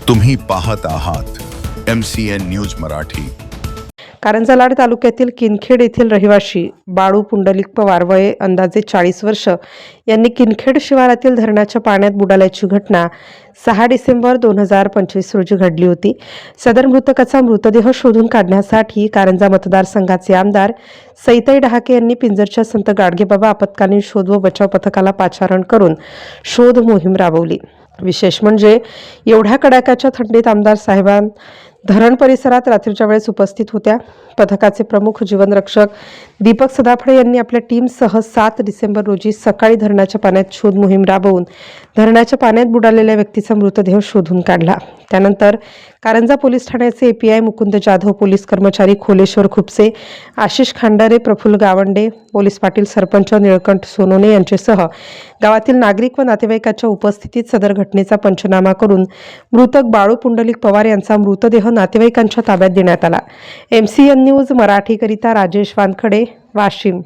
तुम्ही पाहत आहात MCN न्यूज मराठी। कारंजा लाड तालुक्यातील किनखेड येथील रहिवाशी बाळू पुंडलिक पवार वय अंदाजे 40 वर्ष यांनी किनखेड शिवारातील धरणाच्या पाण्यात बुडाल्याची घटना 6 डिसेंबर 2025 रोजी घडली होती। सदर मृतकाचा मृतदेह शोधून काढण्यासाठी कारंजा मतदारसंघाचे आमदार सईताई डहाके यांनी पिंजरच्या संत गाडगेबाबा आपत्कालीन शोध व बचाव पथकाला पाचारण करून शोध मोहीम राबवली। विशेष म्हणजे एवढ्या कडाक्याच्या थंडीत आमदार साहेबां धरण परिसरात रात्रीच्या वेळेस उपस्थित होत्या। पथकाचे प्रमुख जीवनरक्षक दीपक सदाफळे यांनी आपल्या टीमसह 7 डिसेंबर रोजी सकाळी धरणाच्या पाण्यात शोध मोहीम राबवून धरणाच्या पाण्यात बुडालेल्या व्यक्तीचा मृतदेह शोधून काढला। त्यानंतर कारंजा पोलीस ठाण्याचे API मुकुंद जाधव, पोलीस कर्मचारी खोलेश्वर खुपसे, आशिष खांडारे, प्रफुल्ल गावंडे, पोलीस पाटील, सरपंच निळकंठ सोनोने यांच्यासह गावातील नागरिक व नातेवाईकांच्या उपस्थितीत सदर घटनेचा पंचनामा करून मृतक बाळू पुंडलिक पवार यांचा मृतदेह नातेवाईकांच्या ताब्यात देण्यात आला। MCN न्यूज मराठीकरिता राजेश वानखडे, वाशिम।